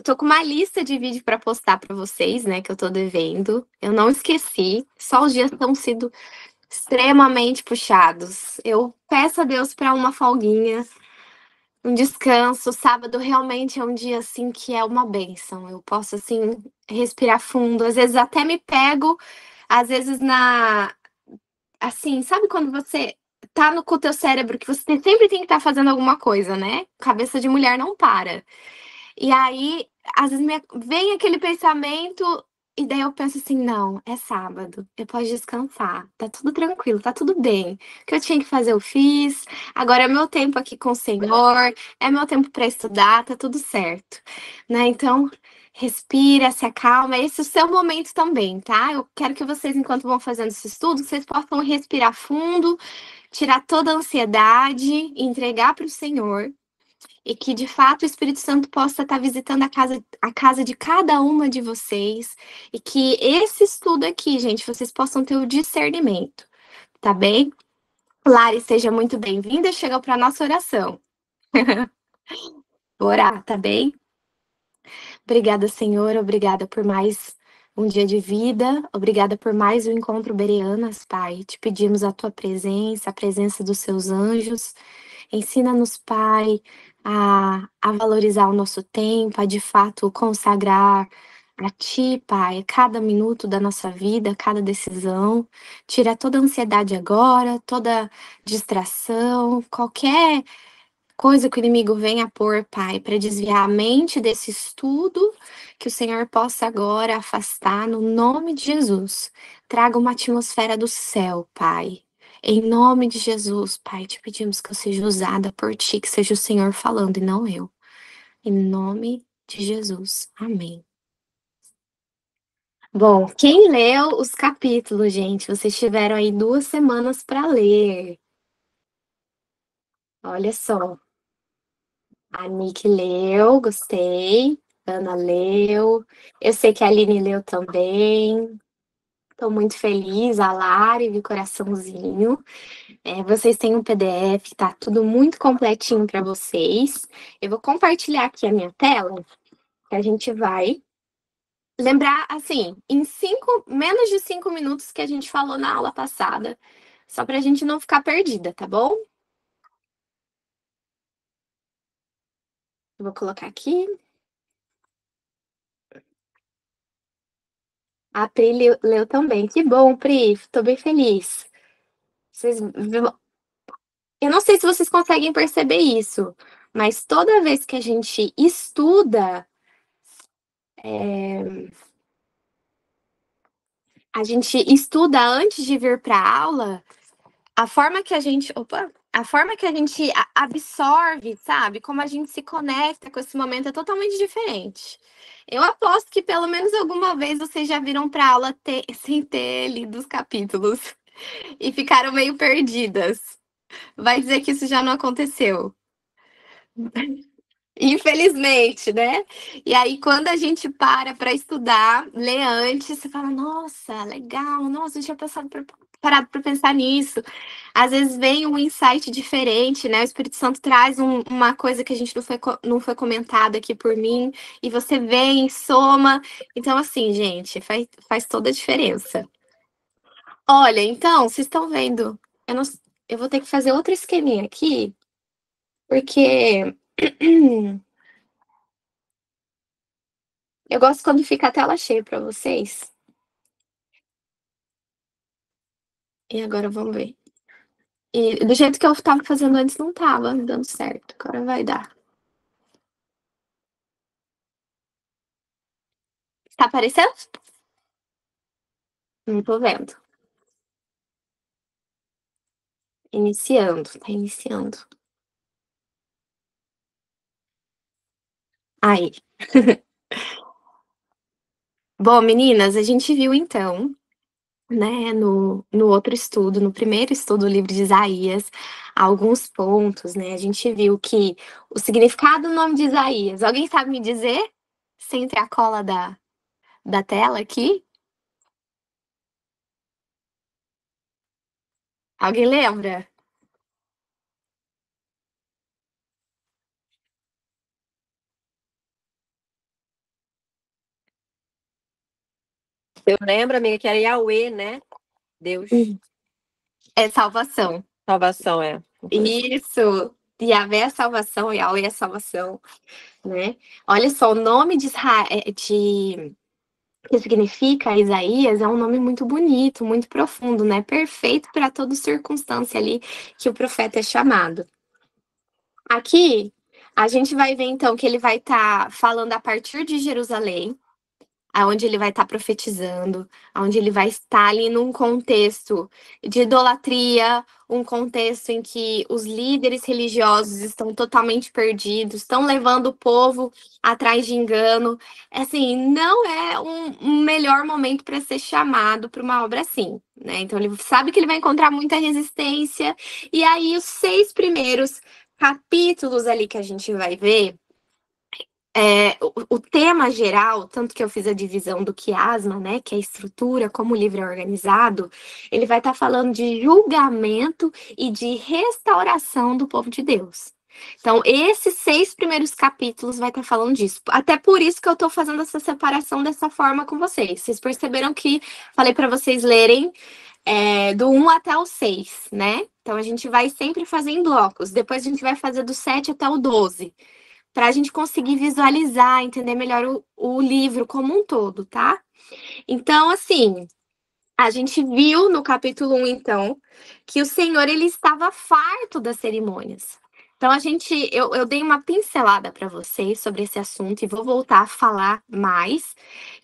Tô com uma lista de vídeo para postar para vocês, né, que eu tô devendo. Eu não esqueci, só os dias estão sido extremamente puxados. Eu peço a Deus para uma folguinha, um descanso. Sábado realmente é um dia assim que é uma bênção. Eu posso assim respirar fundo, às vezes até me pego, às vezes na assim, sabe quando você tá no com o teu cérebro que você sempre tem que estar fazendo alguma coisa, né? Cabeça de mulher não para. E aí, às vezes vem aquele pensamento, e daí eu penso assim: não, é sábado, eu posso descansar, tá tudo tranquilo, tá tudo bem. O que eu tinha que fazer, eu fiz. Agora é meu tempo aqui com o Senhor, é meu tempo para estudar, tá tudo certo, né? Então, respira, se acalma. Esse é o seu momento também, tá? Eu quero que vocês, enquanto vão fazendo esse estudo, vocês possam respirar fundo, tirar toda a ansiedade e entregar para o Senhor e que de fato o Espírito Santo possa estar visitando a casa de cada uma de vocês e que esse estudo aqui, gente, vocês possam ter o discernimento, tá bem? Lari, seja muito bem-vinda. Chega para nossa oração. Vou orar, tá bem? Obrigada, Senhor. Obrigada por mais um dia de vida. Obrigada por mais um encontro Bereanas, Pai. Te pedimos a tua presença, a presença dos seus anjos. Ensina-nos, Pai, a valorizar o nosso tempo, a de fato consagrar a Ti, Pai, cada minuto da nossa vida, cada decisão. Tira toda a ansiedade agora, toda distração, qualquer coisa que o inimigo venha pôr, Pai, para desviar a mente desse estudo, que o Senhor possa agora afastar no nome de Jesus. Traga uma atmosfera do céu, Pai. Em nome de Jesus, Pai, te pedimos que eu seja usada por Ti, que seja o Senhor falando e não eu. Em nome de Jesus. Amém. Bom, quem leu os capítulos, gente? Vocês tiveram aí 2 semanas para ler. Olha só. A Nick leu, gostei. Ana leu. Eu sei que a Aline leu também. Estou muito feliz. A Lari, vi coraçãozinho. Vocês têm um PDF, tá tudo muito completinho para vocês. Eu vou compartilhar aqui a minha tela, que a gente vai lembrar, assim, menos de 5 minutos que a gente falou na aula passada, só para a gente não ficar perdida, tá bom? Eu vou colocar aqui. A Pri leu também. Que bom, Pri. Tô bem feliz. Vocês, eu não sei se vocês conseguem perceber isso, mas toda vez que a gente estuda, a gente estuda antes de vir para a aula, a forma que a gente absorve, sabe? Como a gente se conecta com esse momento é totalmente diferente. Eu aposto que pelo menos alguma vez vocês já viram para a aula sem ter lido os capítulos e ficaram meio perdidas. Vai dizer que isso já não aconteceu. Infelizmente, né? E aí, quando a gente para estudar, lê antes, você fala, nossa, legal, nossa, eu tinha parado para pensar nisso. Às vezes vem um insight diferente, né? O Espírito Santo traz uma coisa que a gente não foi comentada aqui por mim, e você vem, soma. Então, assim, gente, faz toda a diferença. Olha, então, vocês estão vendo, eu, não, eu vou ter que fazer outro esqueminha aqui, porque eu gosto quando fica a tela cheia para vocês. E agora vamos ver. E do jeito que eu tava fazendo antes, não tava dando certo. Agora vai dar. Tá aparecendo? Não tô vendo. Iniciando, tá iniciando. Aí. Bom, meninas, a gente viu então, né, no outro estudo, no primeiro estudo do livro de Isaías, alguns pontos, né? A gente viu que o significado do nome de Isaías, alguém sabe me dizer? Sem ter a cola da tela aqui? Alguém lembra? Eu lembro, amiga, que era Yahweh, né? Deus. É salvação. Salvação, é. Isso. Yahvé é salvação, Yahweh é salvação, né? Olha só, o nome de Israel, que significa Isaías, é um nome muito bonito, muito profundo, né? Perfeito para toda circunstância ali que o profeta é chamado. Aqui, a gente vai ver então que ele vai estar falando a partir de Jerusalém, aonde ele vai estar profetizando, aonde ele vai estar ali num contexto de idolatria, um contexto em que os líderes religiosos estão totalmente perdidos, estão levando o povo atrás de engano. Assim, não é um melhor momento para ser chamado para uma obra assim, né? Então ele sabe que ele vai encontrar muita resistência, e aí os 6 primeiros capítulos ali que a gente vai ver, o tema geral, tanto que eu fiz a divisão do quiasma, né, que é a estrutura, como o livro é organizado, ele vai estar falando de julgamento e de restauração do povo de Deus. Então, esses 6 primeiros capítulos vai estar falando disso. Até por isso que eu estou fazendo essa separação dessa forma com vocês. Vocês perceberam que falei para vocês lerem do 1 até o 6, né? Então, a gente vai sempre fazer em blocos. Depois a gente vai fazer do 7 até o 12, para a gente conseguir visualizar, entender melhor o livro como um todo, tá? Então, assim, a gente viu no capítulo 1, então, que o Senhor, ele estava farto das cerimônias. Então, eu dei uma pincelada para vocês sobre esse assunto e vou voltar a falar mais,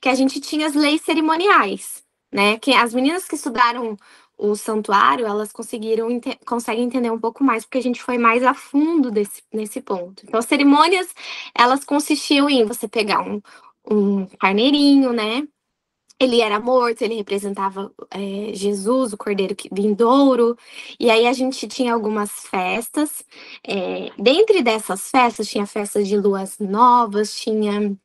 que a gente tinha as leis cerimoniais, né? Que as meninas que estudaram o santuário, elas conseguem entender um pouco mais, porque a gente foi mais a fundo nesse ponto. Então, as cerimônias, elas consistiam em você pegar um carneirinho, né? Ele era morto, ele representava Jesus, o Cordeiro Vindouro. E aí a gente tinha algumas festas. Dentre dessas festas, tinha festas de luas novas, tinha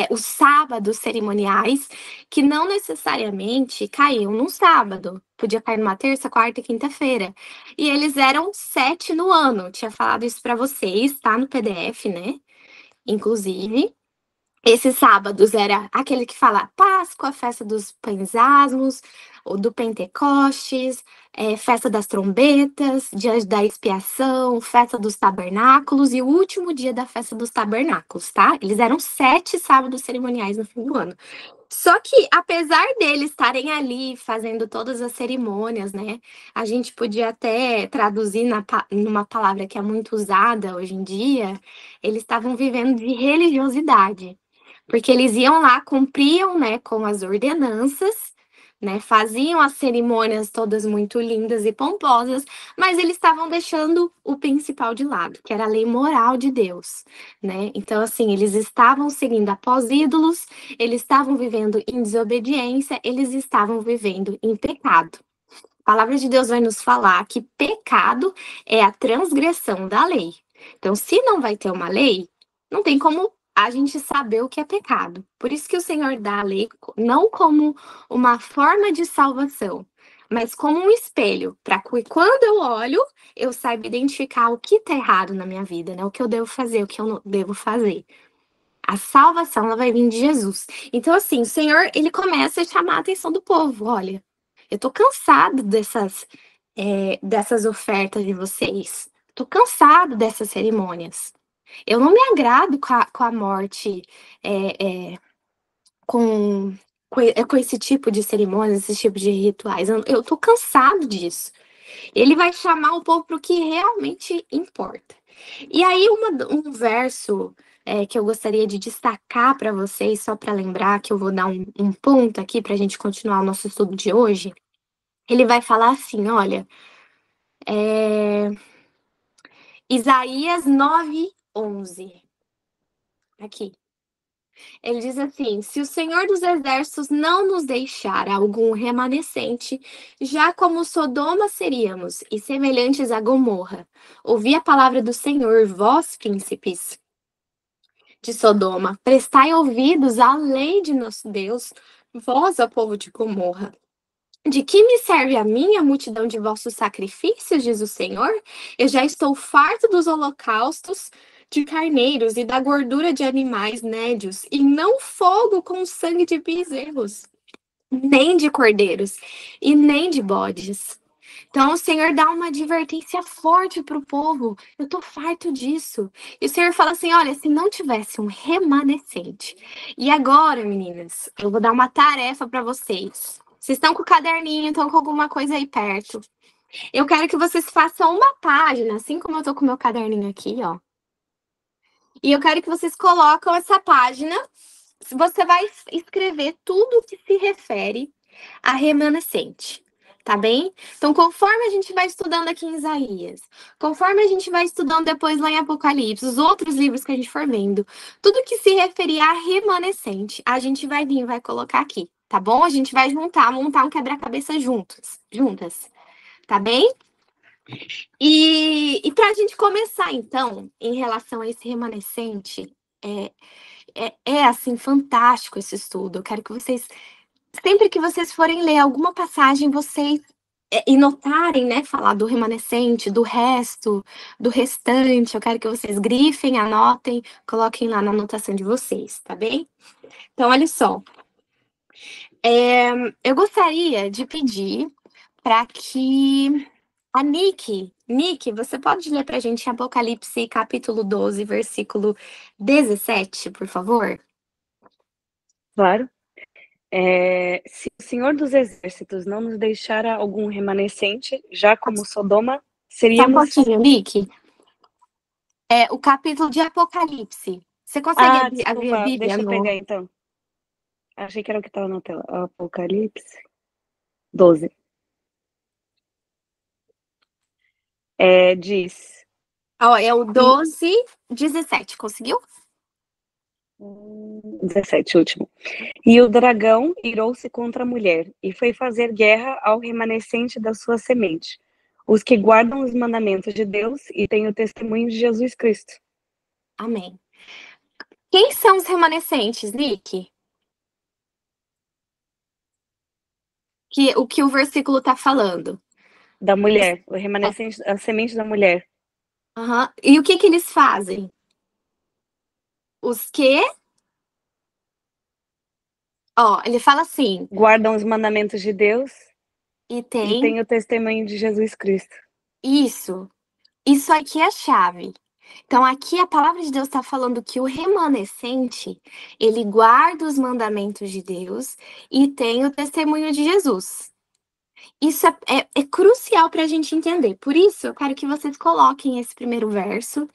os sábados cerimoniais, que não necessariamente caíam num sábado. Podia cair numa terça, quarta e quinta-feira. E eles eram 7 no ano. Eu tinha falado isso para vocês, tá no PDF, né? Inclusive. Esses sábados era aquele que fala Páscoa, festa dos pães asmos, ou do Pentecostes, festa das trombetas, dia da expiação, festa dos tabernáculos e o último dia da festa dos tabernáculos, tá? Eles eram 7 sábados cerimoniais no fim do ano. Só que, apesar deles estarem ali fazendo todas as cerimônias, né? A gente podia até traduzir numa palavra que é muito usada hoje em dia, eles estavam vivendo de religiosidade. Porque eles iam lá, cumpriam, né, com as ordenanças, né, faziam as cerimônias todas muito lindas e pomposas, mas eles estavam deixando o principal de lado, que era a lei moral de Deus, né? Então, assim, eles estavam seguindo após ídolos, eles estavam vivendo em desobediência, eles estavam vivendo em pecado. A palavra de Deus vai nos falar que pecado é a transgressão da lei. Então, se não vai ter uma lei, não tem como a gente saber o que é pecado. Por isso que o Senhor dá a lei não como uma forma de salvação, mas como um espelho, para que quando eu olho, eu saiba identificar o que está errado na minha vida, né? O que eu devo fazer, o que eu não devo fazer. A salvação, ela vai vir de Jesus. Então, assim, o Senhor, ele começa a chamar a atenção do povo. Olha, eu tô cansado dessas ofertas de vocês. Tô cansado dessas cerimônias. Eu não me agrado com a morte, com esse tipo de cerimônias, esse tipo de rituais. Eu tô cansado disso. Ele vai chamar o povo para o que realmente importa. E aí, um verso que eu gostaria de destacar para vocês, só para lembrar que eu vou dar um ponto aqui para a gente continuar o nosso estudo de hoje. Ele vai falar assim: olha, Isaías 9:11. Aqui. Ele diz assim: se o Senhor dos Exércitos não nos deixar algum remanescente, já como Sodoma seríamos, e semelhantes a Gomorra. Ouvi a palavra do Senhor, vós, príncipes de Sodoma, prestai ouvidos à lei de nosso Deus, vós, ó povo de Gomorra. De que me serve a mim a multidão de vossos sacrifícios, diz o Senhor? Eu já estou farto dos holocaustos de carneiros e da gordura de animais nédios, e não fogo com sangue de bezerros. nem de cordeiros e nem de bodes. Então o Senhor dá uma advertência forte para o povo. Eu tô farto disso. E o Senhor fala assim: olha, se não tivesse um remanescente. E agora, meninas, eu vou dar uma tarefa para vocês. Vocês estão com o caderninho, estão com alguma coisa aí perto. Eu quero que vocês façam uma página, assim como eu tô com o meu caderninho aqui, ó. E eu quero que vocês colocam essa página. Você vai escrever tudo que se refere a remanescente, tá bem? Então, conforme a gente vai estudando aqui em Isaías, conforme a gente vai estudando depois lá em Apocalipse, os outros livros que a gente for vendo, tudo que se referir a remanescente, a gente vai vir e vai colocar aqui, tá bom? A gente vai montar um quebra-cabeça juntas, tá bem? E para a gente começar, então, em relação a esse remanescente, assim, fantástico esse estudo. Eu quero que vocês, sempre que vocês forem ler alguma passagem, vocês e notarem, né, falar do remanescente, do resto, do restante, eu quero que vocês grifem, anotem, coloquem lá na anotação de vocês, tá bem? Então, olha só. Eu gostaria de pedir para que a Nick, você pode ler para a gente Apocalipse capítulo 12, versículo 17, por favor? Claro. Se o Senhor dos Exércitos não nos deixara algum remanescente, já como Sodoma, Só um seríamos... pouquinho, Nick. O capítulo de Apocalipse. Você consegue abrir a desculpa, Bíblia deixa eu no... pegar então. Achei que era o que estava na tela. Apocalipse 12. Diz... é o 12, 17. Conseguiu? 17, último. E o dragão irou-se contra a mulher, e foi fazer guerra ao remanescente da sua semente, os que guardam os mandamentos de Deus e têm o testemunho de Jesus Cristo. Amém. Quem são os remanescentes, Nick? O que o versículo está falando? Da mulher, o remanescente, a semente da mulher. Uhum. E o que eles fazem? Os que? Ele fala assim, Guardam os mandamentos de Deus e e tem têm o testemunho de Jesus Cristo. isso. Isso aqui é a chave. Então, aqui a palavra de Deus está falando que o remanescente, ele guarda os mandamentos de Deus e tem o testemunho de Jesus. Isso é crucial para a gente entender. Por isso, eu quero que vocês coloquem esse primeiro verso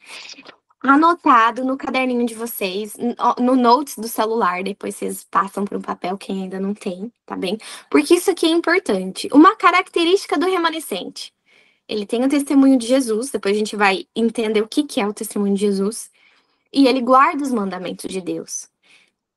anotado no caderninho de vocês, no notes do celular. Depois vocês passam para um papel, quem ainda não tem, tá bem? Porque isso aqui é importante. Uma característica do remanescente. Ele tem o testemunho de Jesus, depois a gente vai entender o que é o testemunho de Jesus, e ele guarda os mandamentos de Deus.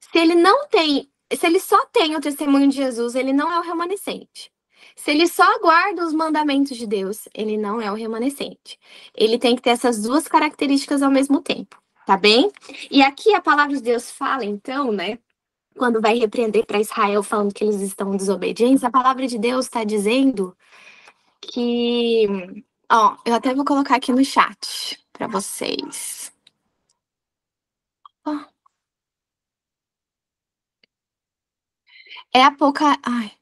Se ele só tem o testemunho de Jesus, ele não é o remanescente. Se ele só guarda os mandamentos de Deus, ele não é o remanescente. Ele tem que ter essas duas características ao mesmo tempo, tá bem? E aqui a palavra de Deus fala, então, né? Quando vai repreender para Israel falando que eles estão desobedientes, a palavra de Deus está dizendo que, eu até vou colocar aqui no chat para vocês. É Ai.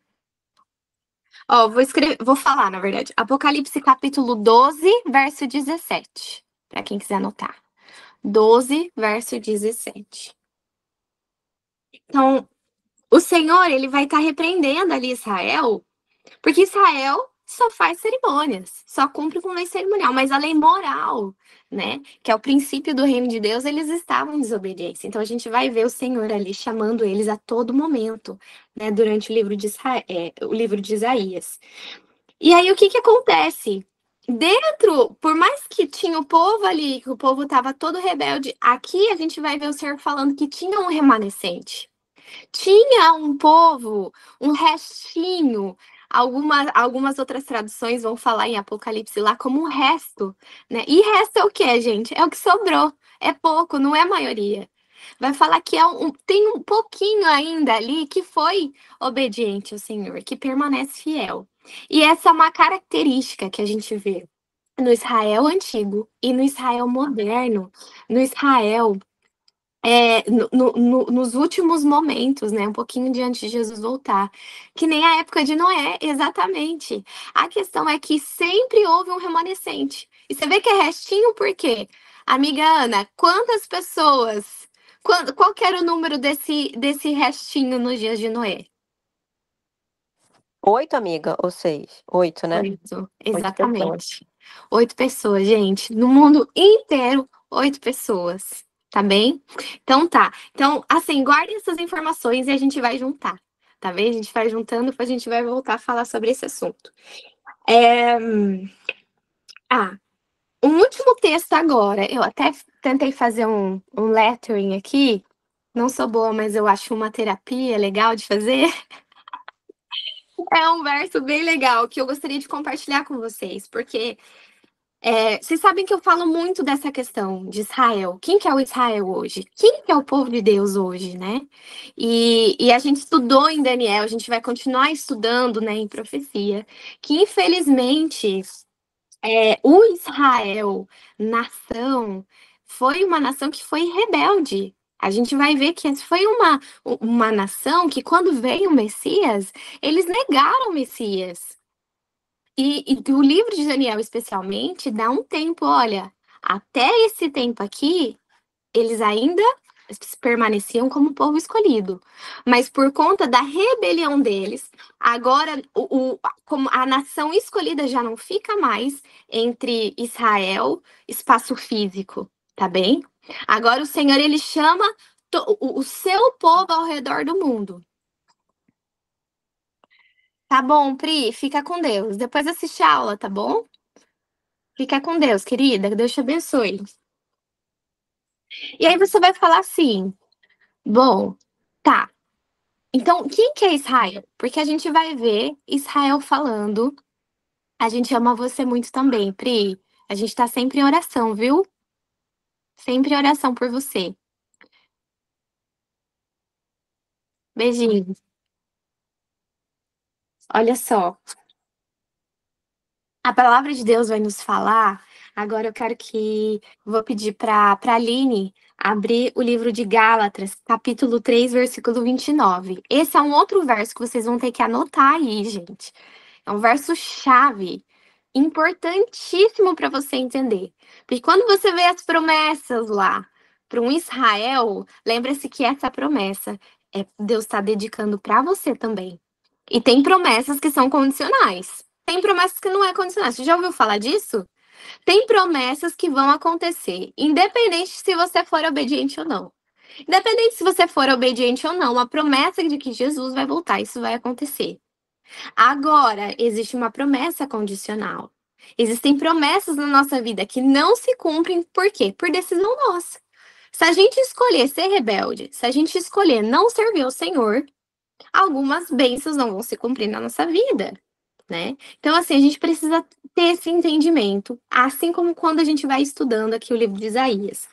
Vou falar, na verdade. Apocalipse capítulo 12, verso 17. Para quem quiser anotar. 12, verso 17. Então, o Senhor, ele vai estar repreendendo ali Israel, porque Israel só faz cerimônias, só cumpre com lei cerimonial, mas a lei moral, né, que é o princípio do reino de Deus, eles estavam em desobediência. Então a gente vai ver o Senhor ali chamando eles a todo momento, né, durante o livro de Isaías. E aí o que acontece? Por mais que tinha o povo ali, que o povo estava todo rebelde, aqui a gente vai ver o Senhor falando que tinha um remanescente. Tinha um povo, um restinho. Algumas outras traduções vão falar em Apocalipse lá como um resto, né? E resto é o que, gente? É o que sobrou. É pouco, não é a maioria. Vai falar que tem um pouquinho ainda ali que foi obediente ao Senhor, que permanece fiel. E essa é uma característica que a gente vê no Israel antigo e no Israel moderno, no Israel nos últimos momentos, né? Um pouquinho diante de Jesus voltar. Que nem a época de Noé, exatamente. A questão é que sempre houve um remanescente. E você vê que é restinho por quê? Amiga Ana, quantas pessoas. Qual que era o número desse restinho nos dias de Noé? 8, amiga, ou 6? 8, né? 8, 8 pessoas. exatamente. 8 pessoas, gente. No mundo inteiro, 8 pessoas. Tá bem? Então tá. Então, assim, guarde essas informações e a gente vai juntar. Tá bem? A gente vai juntando, depois a gente vai voltar a falar sobre esse assunto. Um último texto agora. Eu até tentei fazer um lettering aqui. Não sou boa, mas eu acho uma terapia legal de fazer. É um verso bem legal que eu gostaria de compartilhar com vocês, porque vocês sabem que eu falo muito dessa questão de Israel. Quem que é o Israel hoje? Quem que é o povo de Deus hoje, né? E a gente estudou em Daniel, a gente vai continuar estudando, né, em profecia, que infelizmente o Israel, nação, foi uma nação que foi rebelde. A gente vai ver que foi uma nação que, quando veio o Messias, eles negaram o Messias. E o livro de Daniel, especialmente, dá um tempo, olha, até esse tempo aqui, eles ainda permaneciam como povo escolhido. Mas por conta da rebelião deles, agora como a nação escolhida já não fica mais entre Israel, espaço físico, tá bem? Agora o Senhor, ele chama o seu povo ao redor do mundo. Tá bom, Pri, fica com Deus. Depois assiste a aula, tá bom? Fica com Deus, querida. Deus te abençoe. E aí você vai falar assim: bom, tá. Então, quem que é Israel? Porque a gente vai ver Israel falando: a gente ama você muito também, Pri. A gente tá sempre em oração, viu? Sempre em oração por você. Beijinho. Olha só. A palavra de Deus vai nos falar. Agora eu quero que vou pedir para Aline abrir o livro de Gálatas, capítulo 3, versículo 29. Esse é um outro verso que vocês vão ter que anotar aí, gente. É um verso chave, importantíssimo para você entender. Porque quando você vê as promessas lá para um Israel, lembra-se que essa promessa Deus está dedicando para você também. E tem promessas que são condicionais. Tem promessas que não é condicional. Você já ouviu falar disso? Tem promessas que vão acontecer, independente se você for obediente ou não. Independente se você for obediente ou não, a promessa de que Jesus vai voltar, isso vai acontecer. Agora, existe uma promessa condicional. Existem promessas na nossa vida que não se cumprem, por quê? Por decisão nossa. Se a gente escolher ser rebelde, se a gente escolher não servir ao Senhor, algumas bênçãos não vão se cumprir na nossa vida, né? Então, assim, a gente precisa ter esse entendimento, assim como quando a gente vai estudando aqui o livro de Isaías.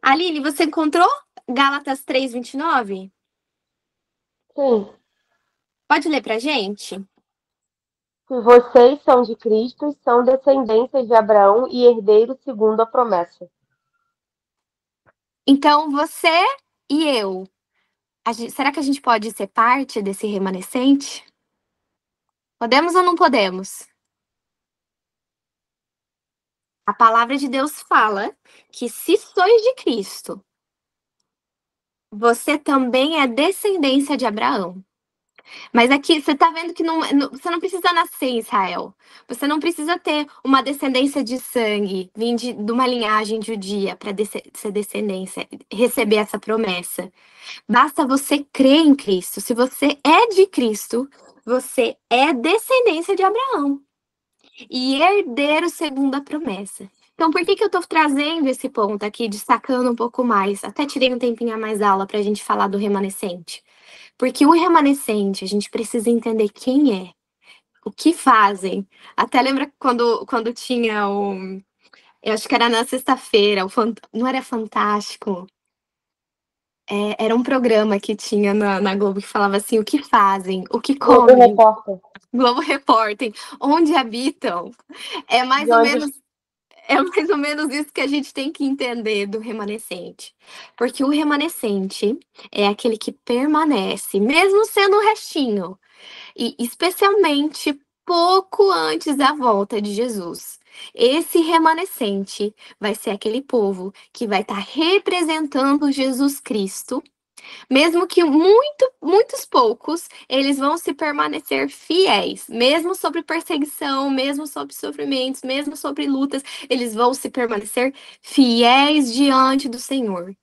Aline, você encontrou Gálatas 3:29? Sim, Pode ler pra gente? se vocês são de Cristo, são descendências de Abraão e herdeiros segundo a promessa. Então, você e eu, será que a gente pode ser parte desse remanescente? Podemos ou não podemos? A palavra de Deus fala que se sois de Cristo, você também é descendência de Abraão. Mas aqui você tá vendo que você não precisa nascer em Israel. Você não precisa ter uma descendência de sangue, vir de uma linhagem judia para ser descendência, receber essa promessa. Basta você crer em Cristo. Se você é de Cristo, você é descendência de Abraão e herdeiro segundo a promessa. Então, por que eu estou trazendo esse ponto aqui, destacando um pouco mais? Até tirei um tempinho a mais da aula para a gente falar do remanescente. Porque o remanescente, a gente precisa entender quem é, o que fazem. Até lembra quando tinha o. Eu acho que era na sexta-feira, não era Fantástico. Era um programa que tinha na Globo que falava assim: o que fazem, o que Globo comem. Repórter. Globo Repórter, onde habitam. É mais De ou onde menos. É mais ou menos isso que a gente tem que entender do remanescente. Porque o remanescente é aquele que permanece, mesmo sendo o restinho, e especialmente pouco antes da volta de Jesus. Esse remanescente vai ser aquele povo que vai estar representando Jesus Cristo, mesmo que muitos poucos, eles vão se permanecer fiéis, mesmo sobre perseguição, mesmo sobre sofrimentos, mesmo sobre lutas, eles vão se permanecer fiéis diante do Senhor.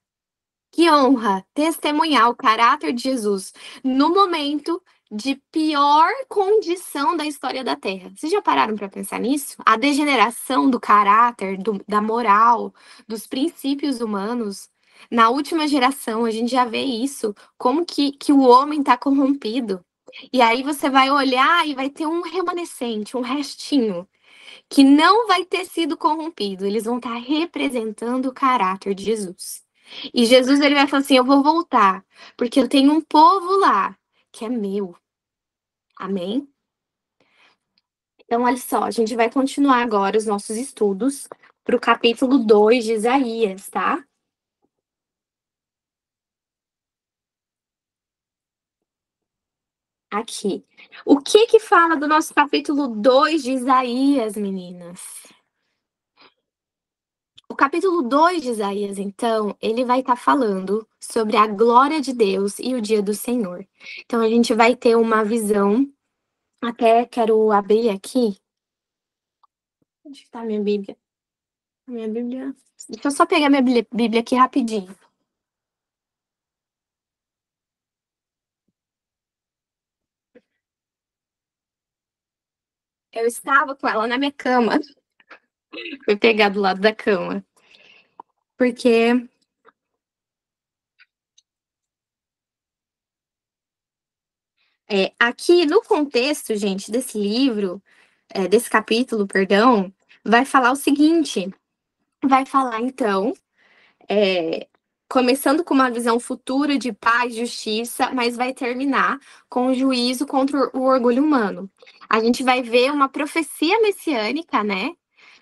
Que honra testemunhar o caráter de Jesus no momento de pior condição da história da Terra. Vocês já pararam para pensar nisso? A degeneração do caráter, da moral, dos princípios humanos. Na última geração, a gente já vê isso, como que o homem está corrompido. E aí você vai olhar e vai ter um remanescente, um restinho, que não vai ter sido corrompido. Eles vão estar representando o caráter de Jesus. E Jesus ele vai falar assim: eu vou voltar, porque eu tenho um povo lá que é meu. Amém? Então, olha só, a gente vai continuar agora os nossos estudos para o capítulo 2 de Isaías, tá? Aqui. O que fala do nosso capítulo 2 de Isaías, meninas? O capítulo 2 de Isaías, então, ele vai estar falando sobre a glória de Deus e o dia do Senhor. Então, a gente vai ter uma visão. Até quero abrir aqui. Onde está a minha Bíblia? A minha Bíblia. Deixa eu só pegar minha Bíblia aqui rapidinho. Eu estava com ela na minha cama. Fui pegar do lado da cama. Porque aqui no contexto, gente, desse livro, desse capítulo, perdão, vai falar o seguinte. Vai falar, então, começando com uma visão futura de paz, justiça, mas vai terminar com o juízo contra o orgulho humano. A gente vai ver uma profecia messiânica, né?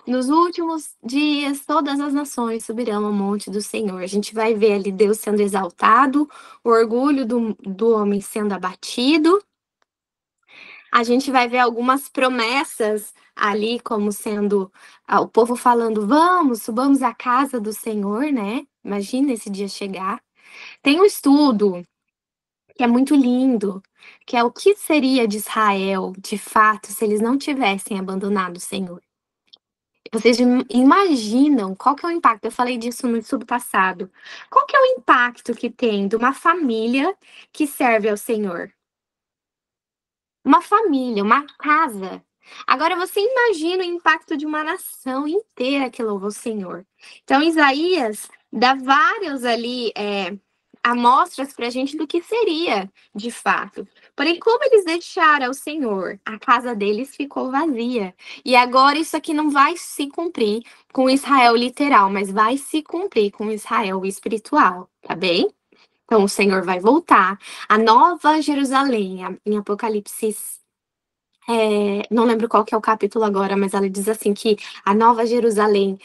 Nos últimos dias, todas as nações subirão ao monte do Senhor. A gente vai ver ali Deus sendo exaltado, o orgulho do homem sendo abatido. A gente vai ver algumas promessas ali, como sendo o povo falando: vamos, subamos à casa do Senhor, né? Imagina esse dia chegar. Tem um estudo que é muito lindo, que é o que seria de Israel, de fato, se eles não tivessem abandonado o Senhor. Vocês imaginam qual que é o impacto? Eu falei disso no estudo passado. Qual que é o impacto que tem de uma família que serve ao Senhor? Uma família, uma casa. Agora você imagina o impacto de uma nação inteira que louva o Senhor. Então, Isaías dá vários ali amostras para a gente do que seria de fato. Porém, como eles deixaram o Senhor, a casa deles ficou vazia. E agora isso aqui não vai se cumprir com Israel literal, mas vai se cumprir com Israel espiritual, tá bem? Então, o Senhor vai voltar. A nova Jerusalém, em Apocalipse, não lembro qual que é o capítulo agora, mas ela diz assim que a nova Jerusalém,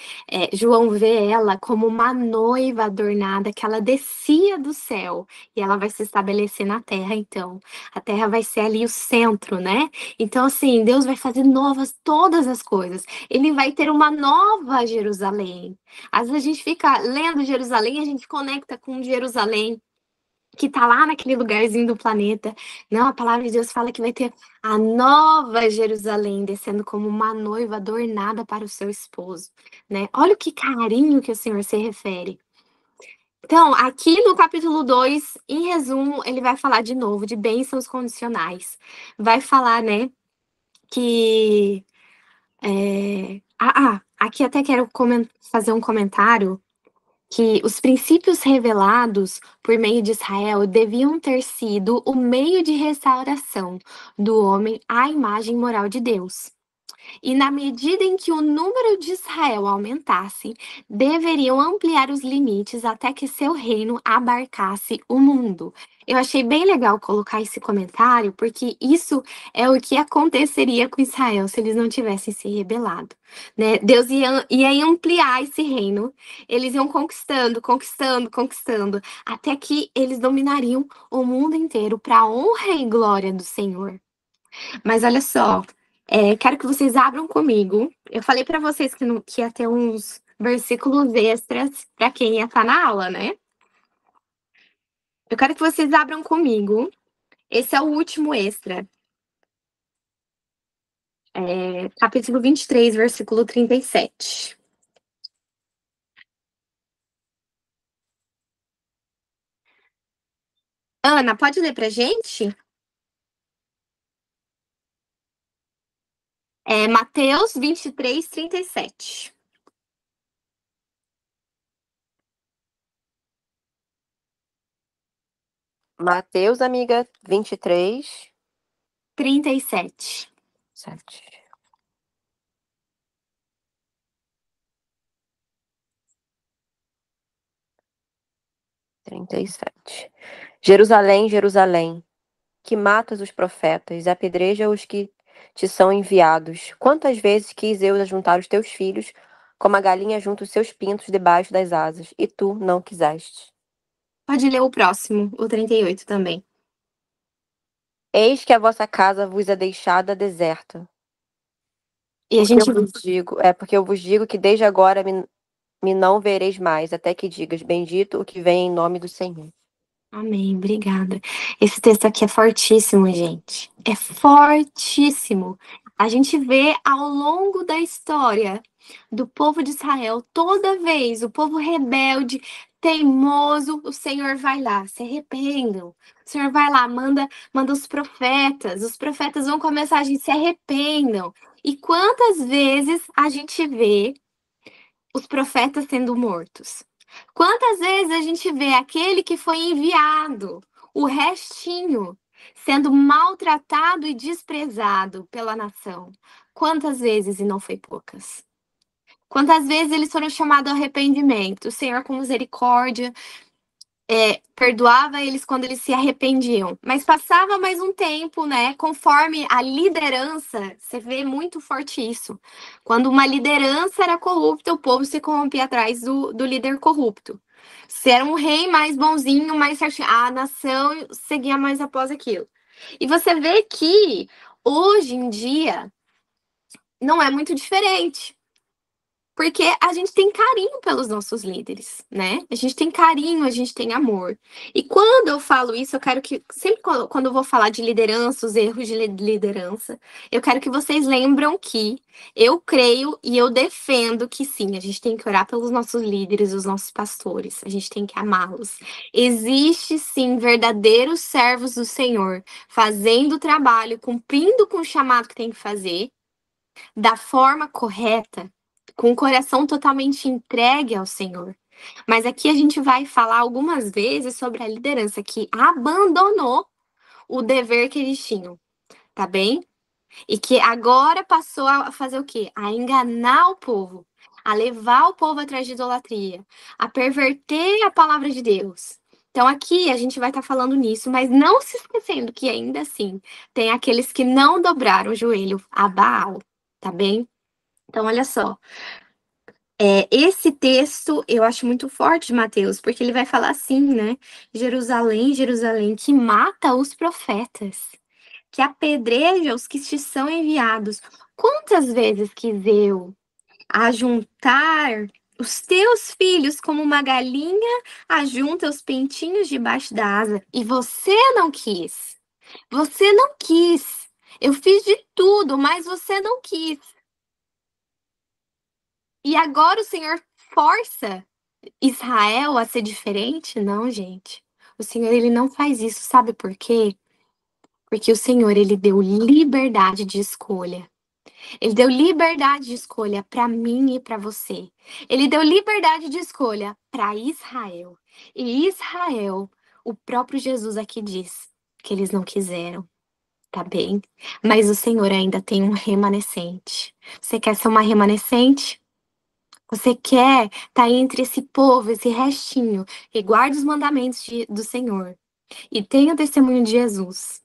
João vê ela como uma noiva adornada, que ela descia do céu e ela vai se estabelecer na terra, então. A terra vai ser ali o centro, né? Então, assim, Deus vai fazer novas todas as coisas. Ele vai ter uma nova Jerusalém. Às vezes a gente fica lendo Jerusalém, a gente conecta com Jerusalém que tá lá naquele lugarzinho do planeta. Não, a palavra de Deus fala que vai ter a nova Jerusalém descendo como uma noiva adornada para o seu esposo, né? Olha o que carinho que o Senhor se refere. Então, aqui no capítulo 2, em resumo, ele vai falar de novo de bênçãos condicionais. Vai falar, né, que... aqui até quero fazer um comentário que os princípios revelados por meio de Israel deviam ter sido o meio de restauração do homem à imagem moral de Deus. E na medida em que o número de Israel aumentasse, deveriam ampliar os limites até que seu reino abarcasse o mundo. Eu achei bem legal colocar esse comentário, porque isso é o que aconteceria com Israel se eles não tivessem se rebelado, né? Deus ia ampliar esse reino, eles iam conquistando, conquistando, conquistando, até que eles dominariam o mundo inteiro para a honra e glória do Senhor. Mas olha só, quero que vocês abram comigo. Eu falei para vocês que ia ter uns versículos extras para quem ia estar na aula, né? Eu quero que vocês abram comigo. Esse é o último extra. Capítulo 23, versículo 37. Ana, pode ler pra gente? Mateus 23, 37. Mateus, amiga, 23, 37. 7. Jerusalém, Jerusalém, que matas os profetas e apedreja os que te são enviados. Quantas vezes quis eu ajuntar os teus filhos, como a galinha junta os seus pintos debaixo das asas, e tu não quiseste. Pode ler o próximo, o 38 também. Eis que a vossa casa vos é deixada deserta. E a gente Porque eu vos digo que desde agora me não vereis mais, até que digas, bendito o que vem em nome do Senhor. Amém, obrigada. Esse texto aqui é fortíssimo, gente. É fortíssimo. A gente vê ao longo da história do povo de Israel, toda vez o povo rebelde, teimoso, o Senhor vai lá, se arrependam. O Senhor vai lá, manda os profetas vão com a mensagem, se arrependam. E quantas vezes a gente vê os profetas sendo mortos? Quantas vezes a gente vê aquele que foi enviado, o restinho, sendo maltratado e desprezado pela nação? Quantas vezes, e não foi poucas? Quantas vezes eles foram chamados ao arrependimento? O Senhor, com misericórdia, perdoava eles quando eles se arrependiam. Mas passava mais um tempo, né? Conforme a liderança, você vê muito forte isso. Quando uma liderança era corrupta, o povo se corrompia atrás do líder corrupto. Se era um rei mais bonzinho, mais certinho, a nação seguia mais após aquilo. E você vê que hoje em dia não é muito diferente. Porque a gente tem carinho pelos nossos líderes, né? A gente tem carinho, a gente tem amor. E quando eu falo isso, eu quero que, sempre quando eu vou falar de liderança, os erros de liderança, eu quero que vocês lembram que eu creio e eu defendo que sim, a gente tem que orar pelos nossos líderes, os nossos pastores, a gente tem que amá-los. Existe sim verdadeiros servos do Senhor, fazendo o trabalho, cumprindo com o chamado que tem que fazer, da forma correta, com o coração totalmente entregue ao Senhor. Mas aqui a gente vai falar algumas vezes sobre a liderança que abandonou o dever que eles tinham, tá bem? E que agora passou a fazer o quê? A enganar o povo, a levar o povo atrás de idolatria, a perverter a palavra de Deus. Então aqui a gente vai estar falando nisso, mas não se esquecendo que ainda assim tem aqueles que não dobraram o joelho a Baal, tá bem? Então olha só, esse texto eu acho muito forte de Mateus, porque ele vai falar assim, né? Jerusalém, Jerusalém, que mata os profetas, que apedreja os que te são enviados. Quantas vezes quis eu ajuntar os teus filhos como uma galinha ajunta os pintinhos debaixo da asa, e você não quis. Você não quis. Eu fiz de tudo, mas você não quis. E agora o Senhor força Israel a ser diferente? Não, gente. O Senhor, ele não faz isso. Sabe por quê? Porque o Senhor, ele deu liberdade de escolha. Ele deu liberdade de escolha para mim e para você. Ele deu liberdade de escolha para Israel. E Israel, o próprio Jesus aqui diz que eles não quiseram. tá bem? Mas o Senhor ainda tem um remanescente. Você quer ser uma remanescente? Você quer estar entre esse povo, esse restinho, e guarda os mandamentos do Senhor. E tem o testemunho de Jesus.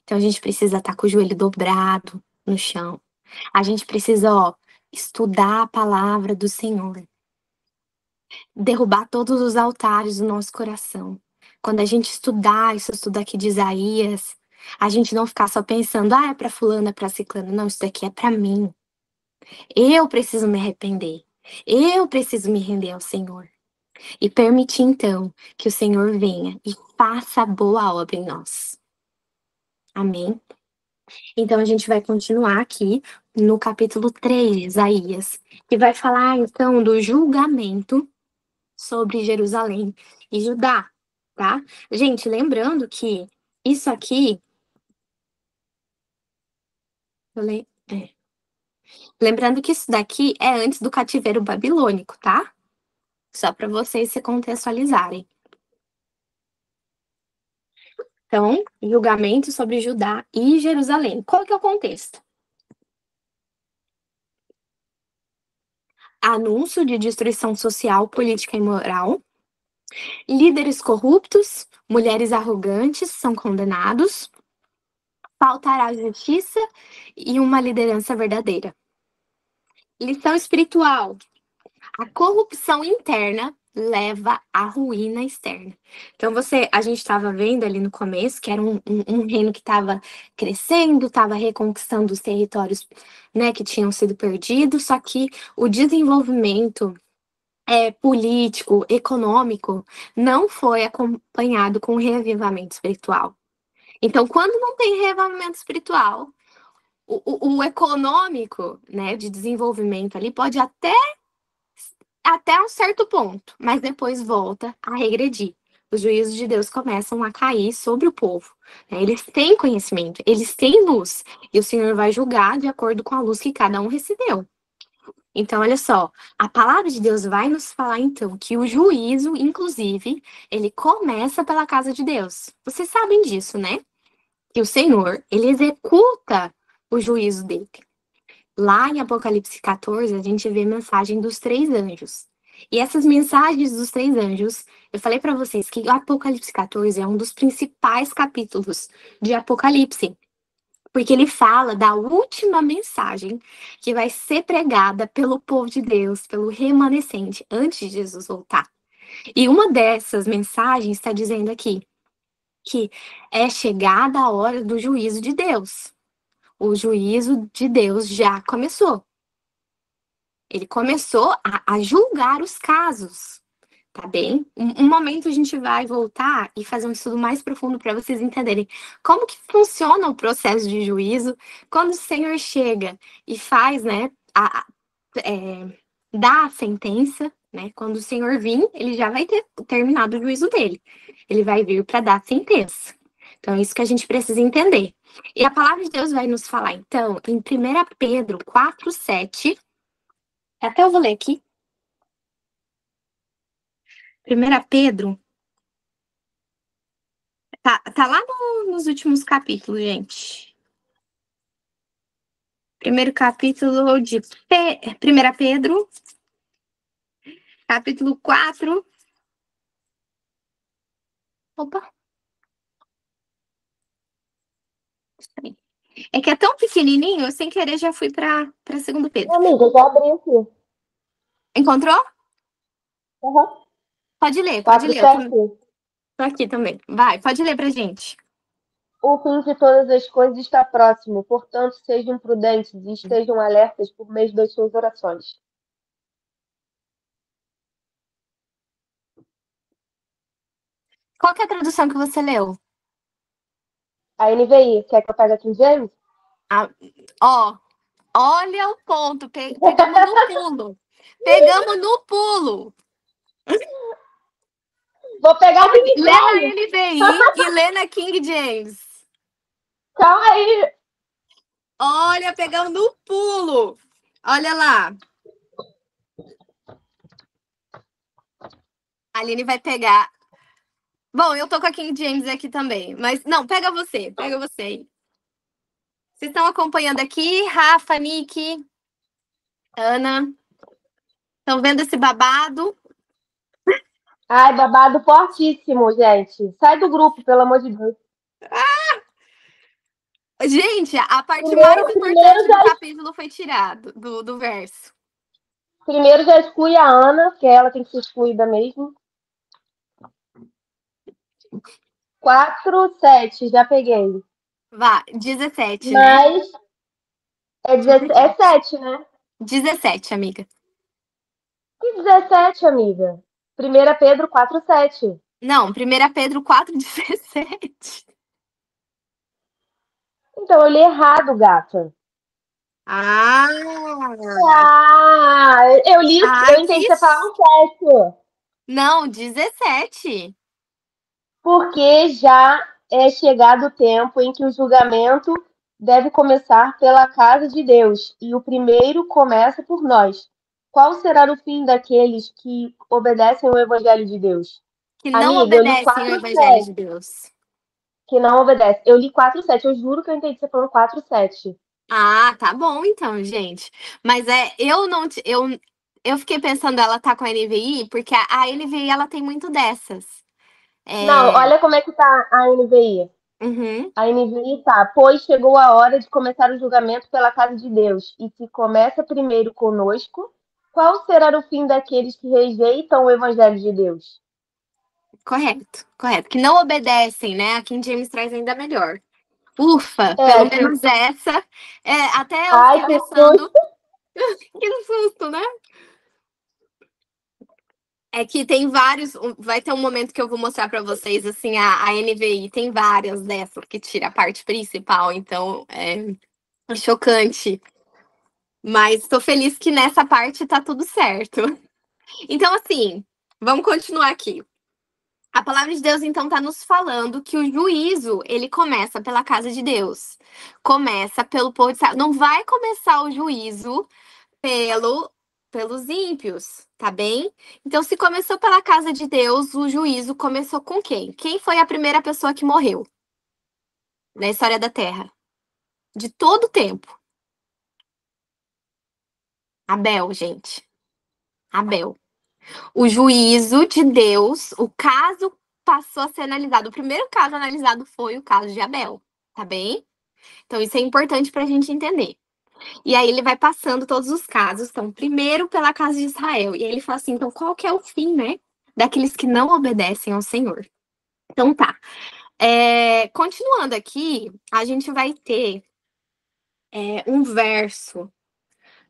Então a gente precisa estar com o joelho dobrado no chão. A gente precisa, estudar a palavra do Senhor. Derrubar todos os altares do nosso coração. Quando a gente estudar isso tudo aqui de Isaías, a gente não ficar só pensando, é para fulano, é para ciclano. Não, isso daqui é para mim. Eu preciso me arrepender. Eu preciso me render ao Senhor. E permitir, então, que o Senhor venha e faça a boa obra em nós. Amém? Então, a gente vai continuar aqui no capítulo 3 de Isaías, que vai falar, então, do julgamento sobre Jerusalém e Judá, tá? Gente, lembrando que isso aqui... Lembrando que isso daqui é antes do cativeiro babilônico, tá? Só para vocês se contextualizarem. Então, julgamento sobre Judá e Jerusalém. Qual que é o contexto? Anúncio de destruição social, política e moral. Líderes corruptos, mulheres arrogantes são condenados. Faltará justiça e uma liderança verdadeira. Lição espiritual. A corrupção interna leva à ruína externa. Então, a gente estava vendo ali no começo que era um reino que estava crescendo, estava reconquistando os territórios, né, que tinham sido perdidos, só que o desenvolvimento político, econômico, não foi acompanhado com reavivamento espiritual. Então, quando não tem reavivamento espiritual, o econômico, né, de desenvolvimento ali pode até um certo ponto, mas depois volta a regredir. Os juízos de Deus começam a cair sobre o povo, né? Eles têm conhecimento, eles têm luz, e o Senhor vai julgar de acordo com a luz que cada um recebeu. Então, olha só, a palavra de Deus vai nos falar, então, que o juízo, inclusive, ele começa pela casa de Deus. Vocês sabem disso, né? Que o Senhor, ele executa o juízo dele. Lá em Apocalipse 14, a gente vê a mensagem dos 3 anjos. E essas mensagens dos 3 anjos, eu falei para vocês que o Apocalipse 14 é um dos principais capítulos de Apocalipse. Porque ele fala da última mensagem que vai ser pregada pelo povo de Deus, pelo remanescente, antes de Jesus voltar. E uma dessas mensagens está dizendo aqui que é chegada a hora do juízo de Deus. O juízo de Deus já começou. Ele começou a julgar os casos, tá bem? Um momento a gente vai voltar e fazer um estudo mais profundo para vocês entenderem como que funciona o processo de juízo quando o Senhor chega e faz, né, dá a sentença, né? Quando o Senhor vir, ele já vai ter terminado o juízo dele. Ele vai vir para dar a sentença. Então, é isso que a gente precisa entender. E a palavra de Deus vai nos falar, então, em 1 Pedro 4:7. Até eu vou ler aqui. 1 Pedro. Tá lá nos últimos capítulos, gente. Primeiro capítulo de 1 Pedro, capítulo 4. Opa. É que é tão pequenininho, eu sem querer já fui para 2 Pedro. Amiga, eu já abri aqui. Encontrou? Uhum. Pode ler. 4:7. Tô aqui também. Vai, pode ler pra gente. O fim de todas as coisas está próximo, portanto, sejam prudentes e estejam alertas por meio das suas orações. Qual que é a tradução que você leu? A NVI, quer que eu pegue aqui em James? Olha o ponto. Pegamos no pulo. Pegamos no pulo. Vou pegar o King Lê na James. NVI e lê na King James. Calma aí. Olha, pegamos no pulo. Olha lá. A Aline vai pegar. Bom, eu tô com a King James aqui também. Mas, não, pega você aí. Vocês estão acompanhando aqui? Rafa, Nick, Ana. Estão vendo esse babado? Ai, babado fortíssimo, gente. Sai do grupo, pelo amor de Deus. Gente, a parte mais Primeiro, importante do capítulo foi tirado do verso. primeiro já exclui a Ana, que ela tem que ser excluída mesmo. 4, 7, já peguei. Vá, 17, né? Mas é 7, né? 17, amiga. Que 17, amiga? 1 Pedro 4, 7. Não, 1 Pedro 4,17. Então eu li errado, gata. Ah, Eu entendi você falar um 7. Não, 17. Porque já é chegado o tempo em que o julgamento deve começar pela casa de Deus, e o primeiro começa por nós. Qual será o fim daqueles que obedecem o evangelho de Deus? Que não Amiga, eu li obedecem o 4, evangelho 7. de Deus. Que não obedece. Eu li 4, 7. Eu juro que eu entendi você falando 4, 7. Ah, tá bom então, gente. Mas eu não, eu fiquei pensando ela tá com a NVI, porque a NVI ela tem muito dessas. Não, É, olha como é que tá a NVI. uhum, A NVI tá, pois chegou a hora de começar o julgamento pela casa de Deus. E se começa primeiro conosco, qual será o fim daqueles que rejeitam o evangelho de Deus? correto, correto. Que não obedecem, né? A King James traz ainda melhor. Ufa, pelo É, menos essa. Até eu ai, fiquei que pensando, susto. que susto, né? É que tem vários. Vai ter um momento que eu vou mostrar pra vocês, assim, a NVI. Tem várias dessas que tira a parte principal, então é chocante. Mas tô feliz que nessa parte tá tudo certo. Então, assim, vamos continuar aqui. A palavra de Deus, então, tá nos falando que o juízo, ele começa pela casa de Deus. Começa pelo povo de Israel. Não vai começar o juízo pelos ímpios, tá bem? Então, se começou pela casa de Deus, o juízo começou com quem? Quem foi a primeira pessoa que morreu na história da Terra? De todo o tempo. Abel, gente. Abel. O juízo de Deus, o caso passou a ser analisado. O primeiro caso analisado foi o caso de Abel, tá bem? Então, isso é importante para a gente entender. E aí ele vai passando todos os casos. Então, primeiro pela casa de Israel. E aí ele fala assim: então, qual que é o fim, né? Daqueles que não obedecem ao Senhor. Então, tá. Continuando aqui, a gente vai ter um verso,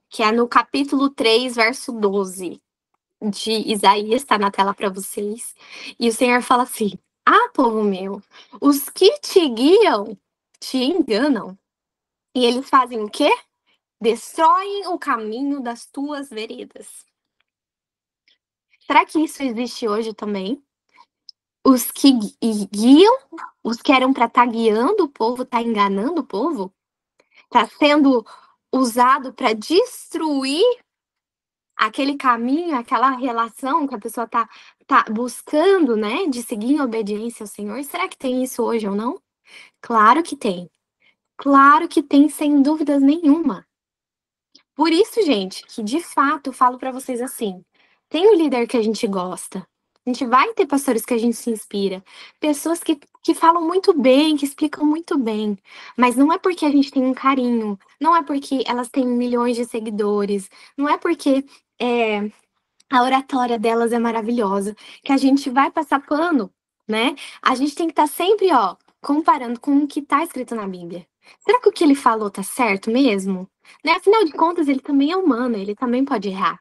que é no capítulo 3, verso 12 de Isaías, está na tela para vocês. E o Senhor fala assim: ah, povo meu, os que te guiam te enganam. E eles fazem o quê? Destroem o caminho das tuas veredas. Será que isso existe hoje também? Os que guiam, os que eram para estar guiando o povo, tá enganando o povo? Tá sendo usado para destruir aquele caminho, aquela relação que a pessoa tá buscando, né, de seguir em obediência ao Senhor. Será que tem isso hoje ou não? Claro que tem. Claro que tem, sem dúvidas nenhuma. Por isso, gente, que de fato eu falo para vocês assim: tem um líder que a gente gosta. A gente vai ter pastores que a gente se inspira, pessoas que falam muito bem, que explicam muito bem, mas não é porque a gente tem um carinho, não é porque elas têm milhões de seguidores, não é porque é, a oratória delas é maravilhosa que a gente vai passar pano, né? A gente tem que estar sempre, ó, comparando com o que está escrito na Bíblia. Será que o que ele falou tá certo mesmo? Né? Afinal de contas, ele também é humano, ele também pode errar.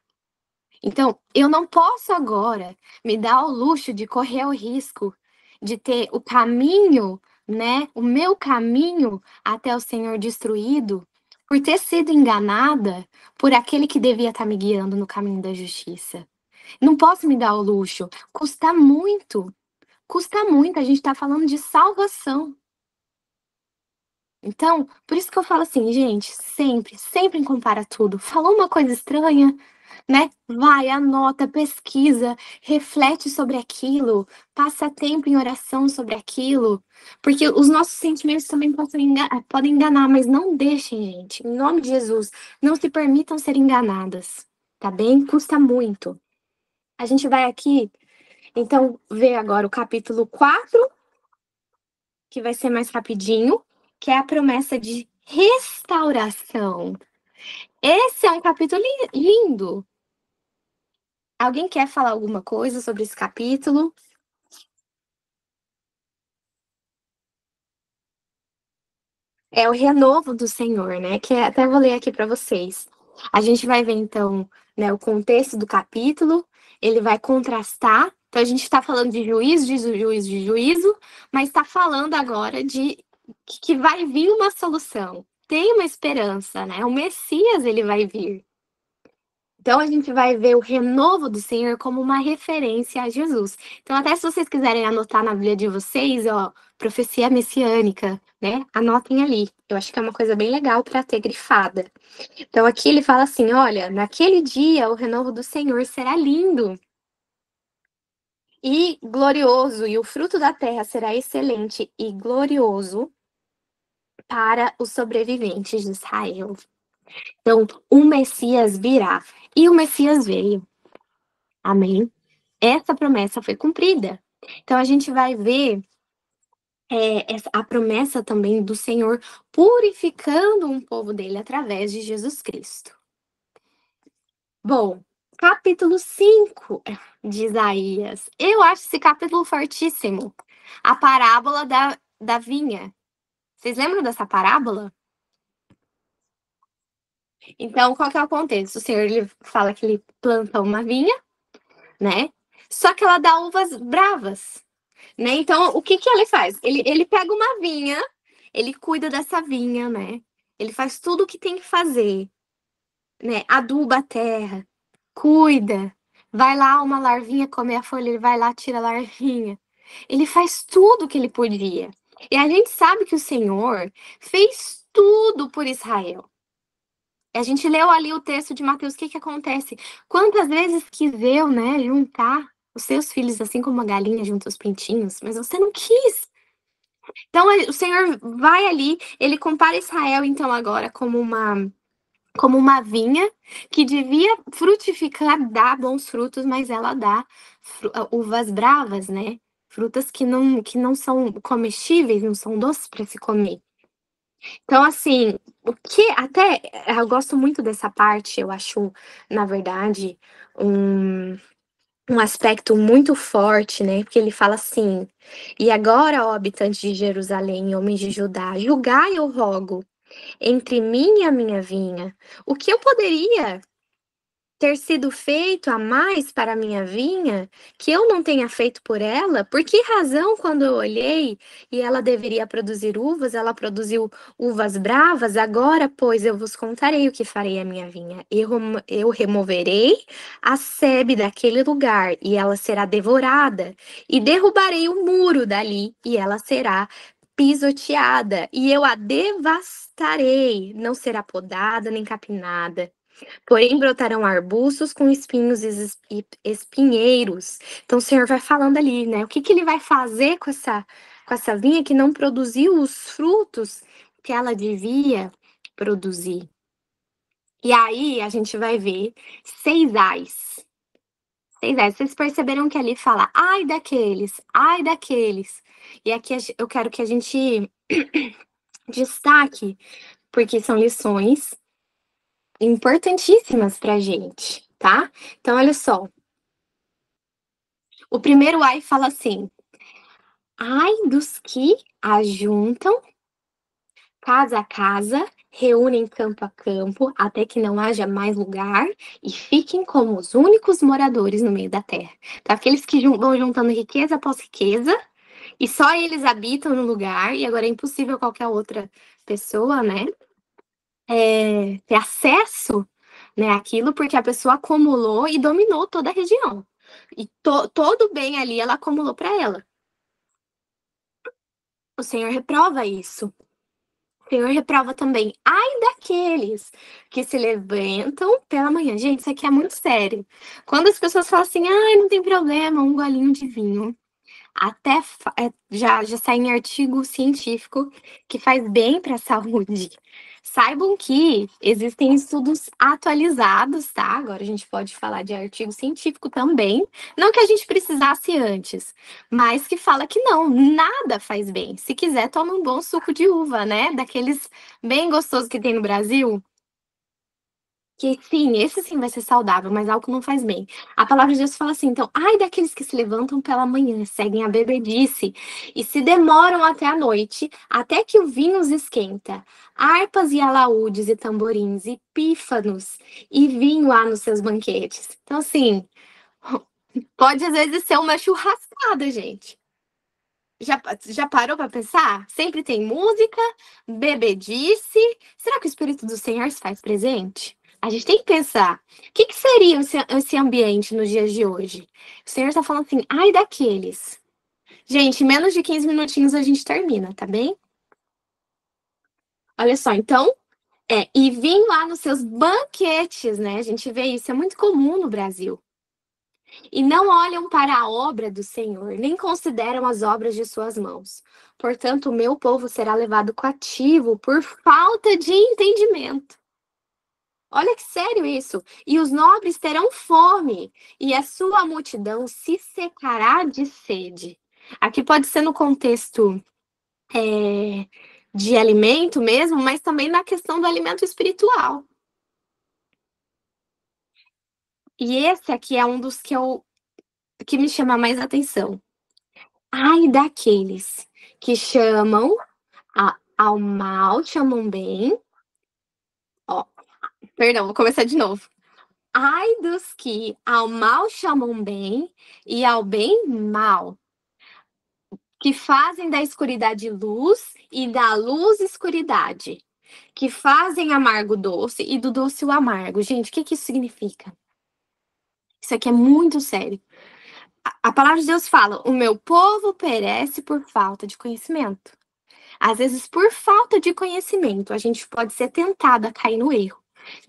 Então, eu não posso agora me dar o luxo de correr o risco de ter o caminho, né, o meu caminho até o Senhor destruído por ter sido enganada por aquele que devia estar me guiando no caminho da justiça. Não posso me dar o luxo. Custa muito. Custa muito. A gente está falando de salvação. Então, por isso que eu falo assim, gente, sempre, sempre compara tudo. Falou uma coisa estranha, né? Vai, anota, pesquisa, reflete sobre aquilo, passa tempo em oração sobre aquilo, porque os nossos sentimentos também podem enganar, mas não deixem, gente, em nome de Jesus, não se permitam ser enganadas, tá bem? Custa muito. A gente vai aqui, então, ver agora o capítulo 4, que vai ser mais rapidinho, que é a promessa de restauração. Esse é um capítulo lindo. Alguém quer falar alguma coisa sobre esse capítulo? É o renovo do Senhor, né? Que até vou ler aqui para vocês. A gente vai ver então, né, o contexto do capítulo. Ele vai contrastar. Então a gente está falando de juízo, de juízo, mas está falando agora de que vai vir uma solução. Tem uma esperança, né? O Messias ele vai vir. Então a gente vai ver o renovo do Senhor como uma referência a Jesus. Então, até se vocês quiserem anotar na Bíblia de vocês, ó, profecia messiânica, né? Anotem ali. Eu acho que é uma coisa bem legal para ter grifada. Então, aqui ele fala assim: olha, naquele dia o renovo do Senhor será lindo e glorioso, e o fruto da terra será excelente e glorioso para os sobreviventes de Israel. Então, o Messias virá. E o Messias veio. Amém? Essa promessa foi cumprida. Então, a gente vai ver a promessa também do Senhor purificando um povo dele através de Jesus Cristo. Bom, capítulo 5 de Isaías. Eu acho esse capítulo fortíssimo. A parábola da vinha. Vocês lembram dessa parábola? Então, qual que é o contexto? O Senhor ele fala que ele planta uma vinha, né? Só que ela dá uvas bravas, né? Então, o que que ele faz? Ele pega uma vinha, ele cuida dessa vinha, né? Ele faz tudo o que tem que fazer, né? Aduba a terra, cuida. Vai lá uma larvinha comer a folha, ele vai lá, tira a larvinha. Ele faz tudo o que ele podia. E a gente sabe que o Senhor fez tudo por Israel. A gente leu ali o texto de Mateus, o que que acontece? Quantas vezes quis eu, né, juntar os seus filhos, assim como a galinha junta os pintinhos, mas você não quis. Então, o Senhor vai ali, ele compara Israel, então, agora como uma vinha que devia frutificar, dar bons frutos, mas ela dá uvas bravas, né? Frutas que não são comestíveis, não são doces para se comer. Então, assim, o que até eu gosto muito dessa parte, eu acho, na verdade, um aspecto muito forte, né? Porque ele fala assim: e agora, ó habitantes de Jerusalém, homens de Judá, julgai, eu rogo, entre mim e a minha vinha, o que eu poderia ter sido feito a mais para a minha vinha, que eu não tenha feito por ela? Por que razão, quando eu olhei e ela deveria produzir uvas, ela produziu uvas bravas? Agora, pois, eu vos contarei o que farei à minha vinha. Eu removerei a sebe daquele lugar, e ela será devorada, e derrubarei o muro dali, e ela será pisoteada, e eu a devastarei, não será podada nem capinada. Porém, brotarão arbustos com espinhos e espinheiros. Então, o Senhor vai falando ali, né? O que que ele vai fazer com essa vinha que não produziu os frutos que ela devia produzir? E aí, a gente vai ver 6 ais. 6 ais. Vocês perceberam que ali fala, ai daqueles, ai daqueles. E aqui eu quero que a gente destaque, porque são lições importantíssimas pra gente, tá? Então, olha só. O primeiro ai fala assim: ai dos que ajuntam casa a casa, reúnem campo a campo, até que não haja mais lugar e fiquem como os únicos moradores no meio da terra. Então, aqueles que vão juntando riqueza após riqueza e só eles habitam no lugar, e agora é impossível qualquer outra pessoa, né, ter acesso, né, àquilo, porque a pessoa acumulou e dominou toda a região. E todo o bem ali ela acumulou para ela. O Senhor reprova isso. O Senhor reprova também. Ai daqueles que se levantam pela manhã. Gente, isso aqui é muito sério. Quando as pessoas falam assim, ai, não tem problema, um golinho de vinho. Até já sai em artigo científico que faz bem para a saúde. Saibam que existem estudos atualizados, tá? Agora a gente pode falar de artigo científico também. Não que a gente precisasse antes, mas que fala que não, nada faz bem. Se quiser, toma um bom suco de uva, né? Daqueles bem gostosos que tem no Brasil. Que sim, esse sim vai ser saudável, mas álcool não faz bem. A palavra de Deus fala assim, então, ai daqueles que se levantam pela manhã, seguem a bebedice e se demoram até a noite, até que o vinho os esquenta. Harpas e alaúdes e tamborins e pífanos e vinho há nos seus banquetes. Então, assim, pode às vezes ser uma churrascada, gente. Já parou para pensar? Sempre tem música, bebedice. Será que o Espírito do Senhor se faz presente? A gente tem que pensar, o que seria esse ambiente nos dias de hoje? O Senhor está falando assim, ai daqueles. Gente, em menos de 15 minutinhos a gente termina, tá bem? Olha só, então, e vinho lá nos seus banquetes, né? A gente vê isso, é muito comum no Brasil. E não olham para a obra do Senhor, nem consideram as obras de suas mãos. Portanto, o meu povo será levado cativo por falta de entendimento. Olha que sério isso. E os nobres terão fome, e a sua multidão se secará de sede. Aqui pode ser no contexto de alimento mesmo, mas também na questão do alimento espiritual. E esse aqui é um dos que me chama mais atenção. Ai daqueles que chamam ao mal, chamam bem. Ó, perdão, vou começar de novo. Ai dos que ao mal chamam bem e ao bem mal, que fazem da escuridade luz e da luz escuridade, que fazem amargo doce e do doce o amargo. Gente, o que isso significa? Isso aqui é muito sério. A palavra de Deus fala: o meu povo perece por falta de conhecimento. Às vezes, por falta de conhecimento, a gente pode ser tentado a cair no erro.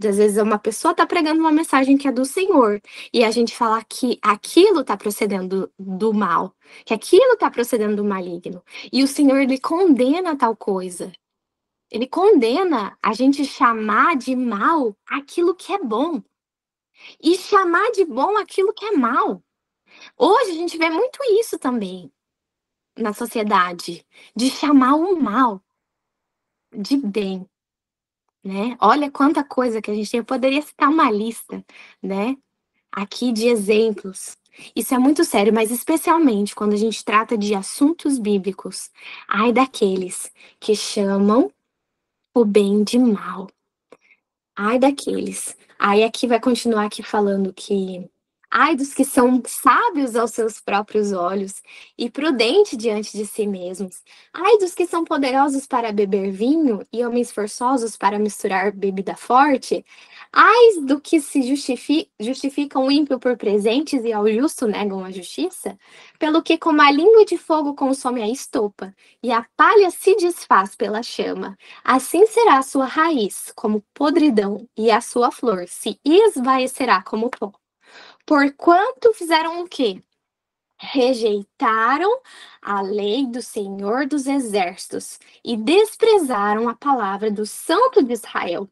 Às vezes, uma pessoa está pregando uma mensagem que é do Senhor e a gente falar que aquilo está procedendo do mal, que aquilo está procedendo do maligno. E o Senhor, ele condena tal coisa. Ele condena a gente chamar de mal aquilo que é bom e chamar de bom aquilo que é mal. Hoje, a gente vê muito isso também na sociedade, de chamar o mal de bem, né? Olha quanta coisa que a gente tem. Eu poderia citar uma lista, né? Aqui de exemplos. Isso é muito sério, mas especialmente quando a gente trata de assuntos bíblicos. Ai daqueles que chamam o bem de mal. Ai daqueles. Aí aqui vai continuar aqui falando que ai dos que são sábios aos seus próprios olhos e prudentes diante de si mesmos. Ai dos que são poderosos para beber vinho e homens forçosos para misturar bebida forte. Ai do que se justificam o ímpio por presentes e ao justo negam a justiça. Pelo que como a língua de fogo consome a estopa e a palha se desfaz pela chama, assim será a sua raiz como podridão e a sua flor se esvaecerá como pó. Porquanto fizeram o quê? Rejeitaram a lei do Senhor dos Exércitos e desprezaram a palavra do Santo de Israel.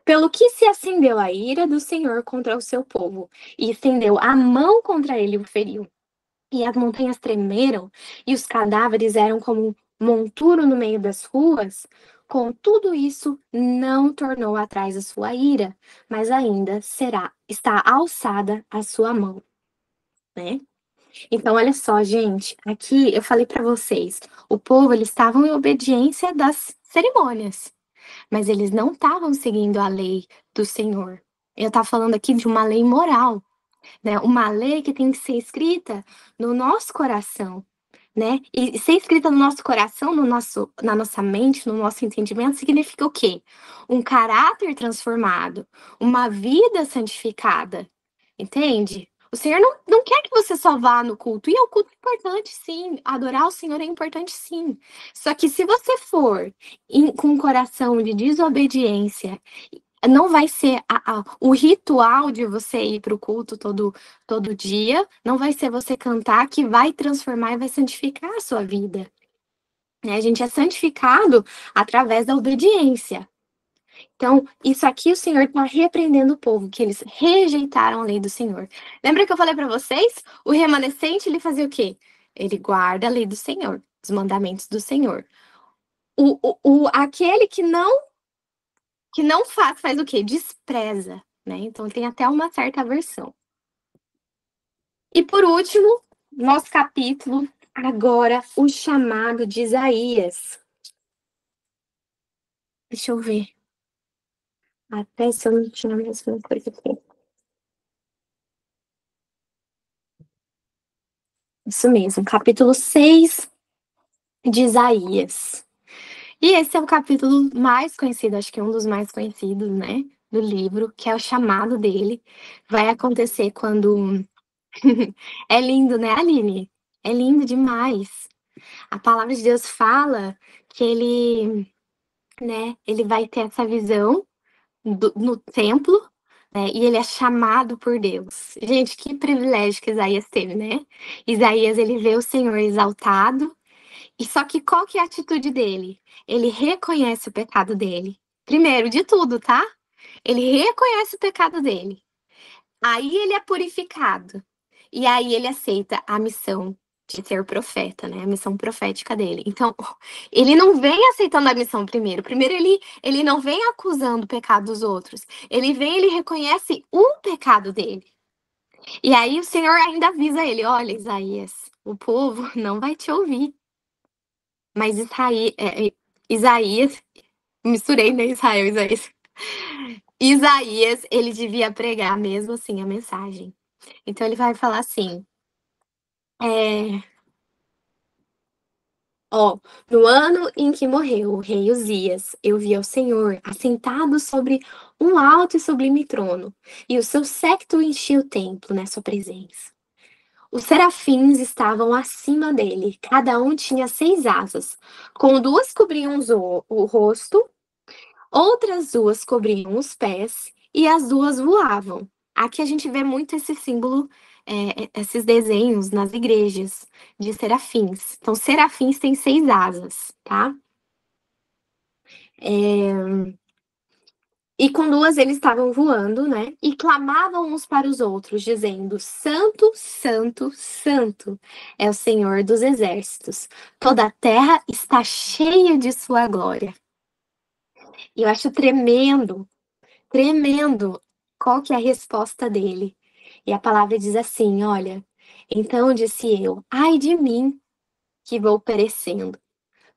Pelo que se acendeu a ira do Senhor contra o seu povo, e estendeu a mão contra ele e o feriu. E as montanhas tremeram, e os cadáveres eram como monturo no meio das ruas. Com tudo isso, não tornou atrás a sua ira, mas ainda está alçada a sua mão, né? Então, olha só, gente, aqui eu falei para vocês, o povo, eles estavam em obediência das cerimônias, mas eles não estavam seguindo a lei do Senhor. Eu estava falando aqui de uma lei moral, né? Uma lei que tem que ser escrita no nosso coração, né? E ser escrita no nosso coração, na nossa mente, no nosso entendimento, significa o quê? Um caráter transformado, uma vida santificada, entende? O Senhor não quer que você só vá no culto. E o culto é importante, sim. Adorar o Senhor é importante, sim. Só que se você for com um coração de desobediência, não vai ser o ritual de você ir para o culto todo dia, não vai ser você cantar que vai transformar e vai santificar a sua vida. Né? A gente é santificado através da obediência. Então, isso aqui o Senhor está repreendendo o povo, que eles rejeitaram a lei do Senhor. Lembra que eu falei para vocês? O remanescente, ele fazia o quê? Ele guarda a lei do Senhor, os mandamentos do Senhor. Aquele que não faz o quê? Despreza, né? Então, tem até uma certa aversão. E por último, nosso capítulo, agora, o chamado de Isaías. Deixa eu ver. Até se eu não tinha a mesma coisa aqui. Isso mesmo, capítulo 6 de Isaías. E esse é o capítulo mais conhecido, acho que é um dos mais conhecidos, né, do livro, que é o chamado dele. Vai acontecer quando... É lindo, né, Aline? É lindo demais. A palavra de Deus fala que ele, né, ele vai ter essa visão no templo, né, e ele é chamado por Deus. Gente, que privilégio que Isaías teve, né? Isaías, ele vê o Senhor exaltado, e só que qual que é a atitude dele? Ele reconhece o pecado dele. Primeiro de tudo, tá? Ele reconhece o pecado dele. Aí ele é purificado. E aí ele aceita a missão de ser profeta, né? A missão profética dele. Então, ele não vem aceitando a missão primeiro. Primeiro, ele não vem acusando o pecado dos outros. Ele reconhece o pecado dele. E aí o Senhor ainda avisa ele: olha, Isaías, o povo não vai te ouvir. Mas Isaías, misturei, né? Isaías, ele devia pregar mesmo assim a mensagem. Então ele vai falar assim, no ano em que morreu o rei Uzias, eu vi ao Senhor assentado sobre um alto e sublime trono, e o seu séquito enchia o templo, né, sua presença. Os serafins estavam acima dele, cada um tinha 6 asas, com 2 cobriam o rosto, outras 2 cobriam os pés e as 2 voavam. Aqui a gente vê muito esse símbolo, esses desenhos nas igrejas de serafins. Então, serafins têm 6 asas, tá? E com 2 eles estavam voando, né? E clamavam uns para os outros, dizendo: Santo, Santo, Santo é o Senhor dos exércitos. Toda a terra está cheia de sua glória. E eu acho tremendo qual que é a resposta dele. E a palavra diz assim, olha, então disse eu, ai de mim, que vou perecendo,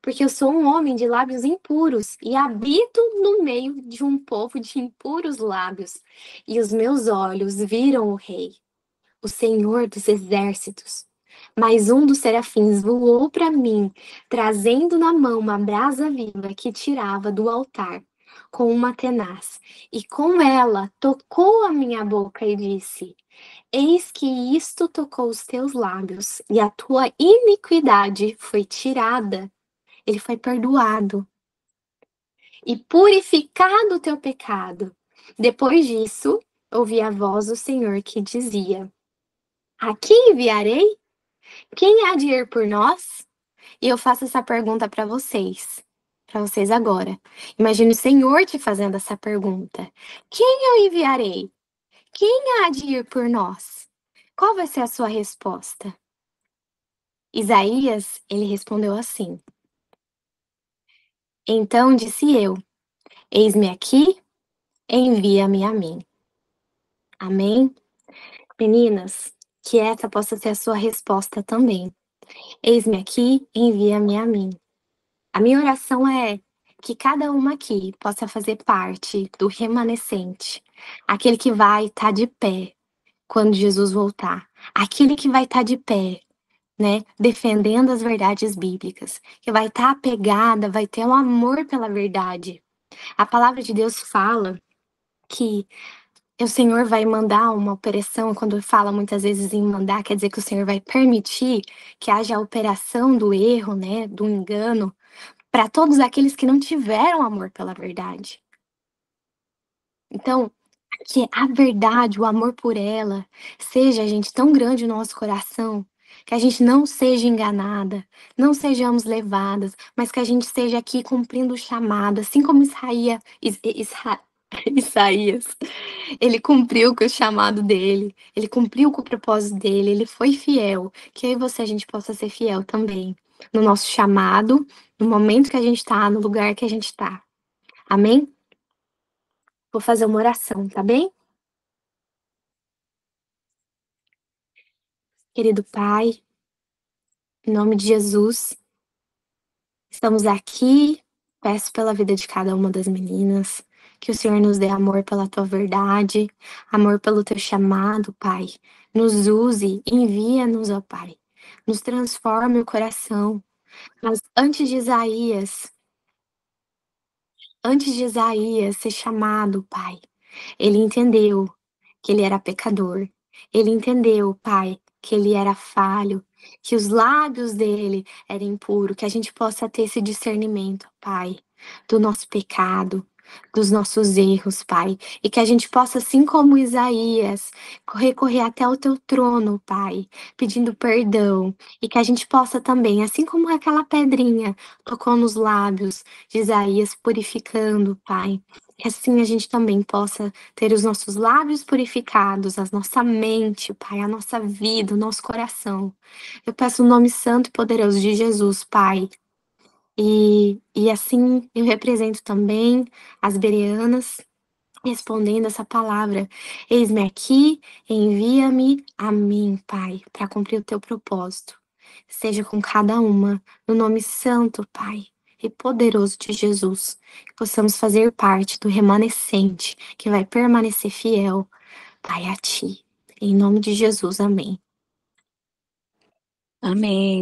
porque eu sou um homem de lábios impuros e habito no meio de um povo de impuros lábios, e os meus olhos viram o Rei, o Senhor dos exércitos. Mas um dos serafins voou para mim, trazendo na mão uma brasa viva que tirava do altar com uma tenaz, e com ela tocou a minha boca e disse: Eis que isto tocou os teus lábios, e a tua iniquidade foi tirada. Ele foi perdoado. E purificado o teu pecado. Depois disso, ouvi a voz do Senhor que dizia: A quem enviarei? Quem há de ir por nós? E eu faço essa pergunta para vocês agora. Imagine o Senhor te fazendo essa pergunta: Quem eu enviarei? Quem há de ir por nós? Qual vai ser a sua resposta? Isaías, ele respondeu assim: Então disse eu: Eis-me aqui, envia-me a mim. Amém? Meninas, que essa possa ser a sua resposta também. Eis-me aqui, envia-me a mim. A minha oração é que cada uma aqui possa fazer parte do remanescente, aquele que vai estar de pé quando Jesus voltar, aquele que vai estar de pé, né, defendendo as verdades bíblicas, que vai estar apegada, vai ter um amor pela verdade. A palavra de Deus fala que o Senhor vai mandar uma operação, quando fala muitas vezes em mandar, quer dizer que o Senhor vai permitir que haja a operação do erro, né, do engano, para todos aqueles que não tiveram amor pela verdade. Então, que a verdade, o amor por ela, seja, gente, tão grande no nosso coração, que a gente não seja enganada, não sejamos levadas, mas que a gente esteja aqui cumprindo o chamado, assim como Isaías, ele cumpriu com o chamado dele, ele cumpriu com o propósito dele, ele foi fiel, que eu e você a gente possa ser fiel também, no nosso chamado, no momento que a gente está, no lugar que a gente está. Amém? Vou fazer uma oração, tá bem? Querido Pai, em nome de Jesus, estamos aqui. Peço pela vida de cada uma das meninas, que o Senhor nos dê amor pela tua verdade, amor pelo teu chamado, Pai. Nos use, envia-nos, ó Pai. Nos transforme o coração. Mas antes de Isaías ser chamado, Pai, ele entendeu que ele era pecador. Ele entendeu, Pai, que ele era falho, que os lábios dele eram impuros, que a gente possa ter esse discernimento, Pai, do nosso pecado, dos nossos erros, Pai, e que a gente possa, assim como Isaías, recorrer até o teu trono, Pai, pedindo perdão, e que a gente possa também, assim como aquela pedrinha tocou nos lábios de Isaías, purificando, Pai, que assim a gente também possa ter os nossos lábios purificados, a nossa mente, Pai, a nossa vida, o nosso coração. Eu peço o nome santo e poderoso de Jesus, Pai. E assim eu represento também as bereanas, respondendo essa palavra. Eis-me aqui, envia-me a mim, Pai, para cumprir o teu propósito. Seja com cada uma, no nome santo, Pai, e poderoso de Jesus, que possamos fazer parte do remanescente que vai permanecer fiel, Pai, a Ti. Em nome de Jesus, amém. Amém.